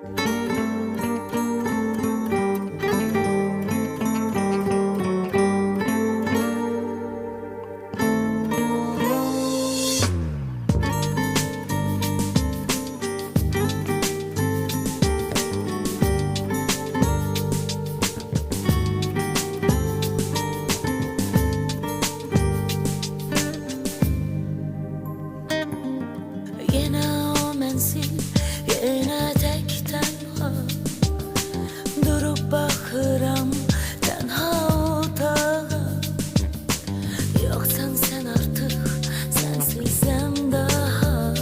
Yine o mensil, yine tek tenha durup bakıram tenha otağa. Yoksan sen artık, sensizem daha.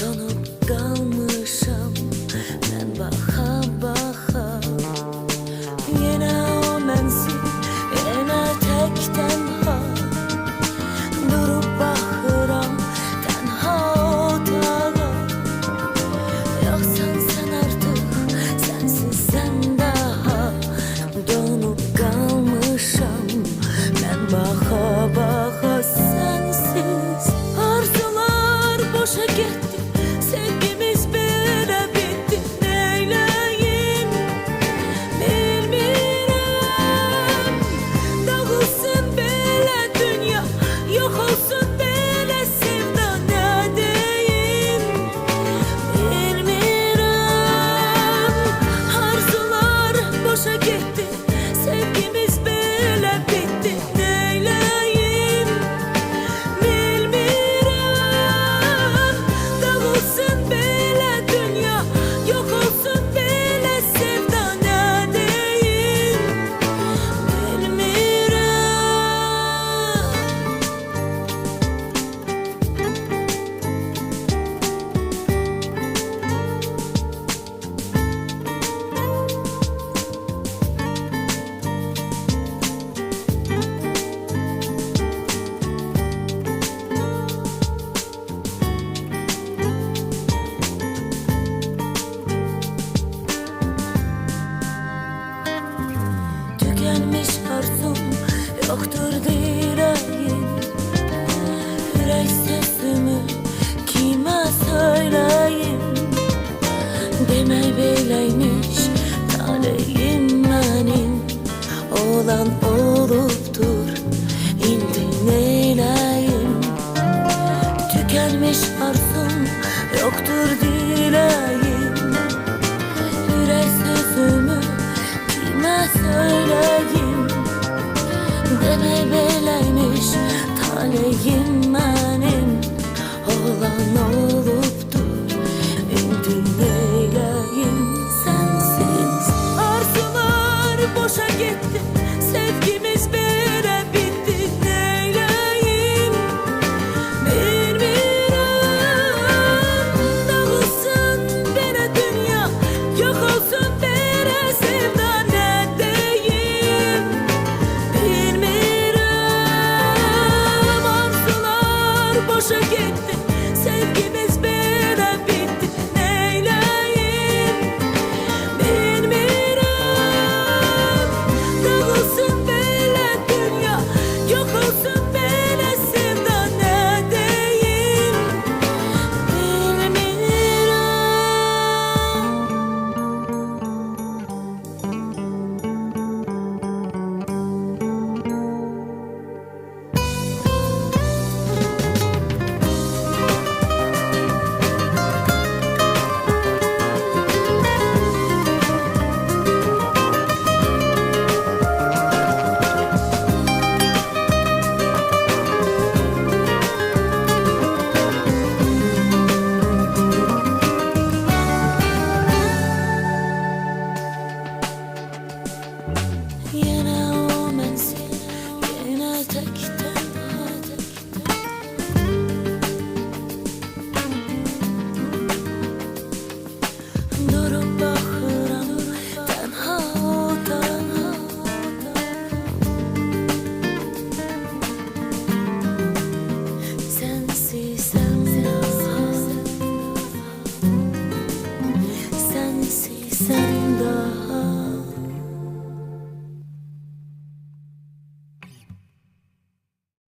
Donup kalmışam ben baka baka. Yine o mensil, yine tek tenha durup bakıram tenha. Baka baka sensiz arzular boşa gitti, sevgimiz bile bitti. Neyleyim bilmirəm, dağılsın belə dünya, yok olsun belə sevda. Ne deyim bilmirəm, arzular boşa gitti, sevgimiz bile bitti. Tükenmiş arzum, yoktur dileğim. Yürek sesimi kime söyleyeyim? Demey böyleymiş taleyim benim. Olan oluptur, indi neyleyim? Tükenmiş arzum, yoktur dileğim. Yürek sesimi kime söyleyeyim? Demey böyleymiş taleyim benim. Olan oluptur, indi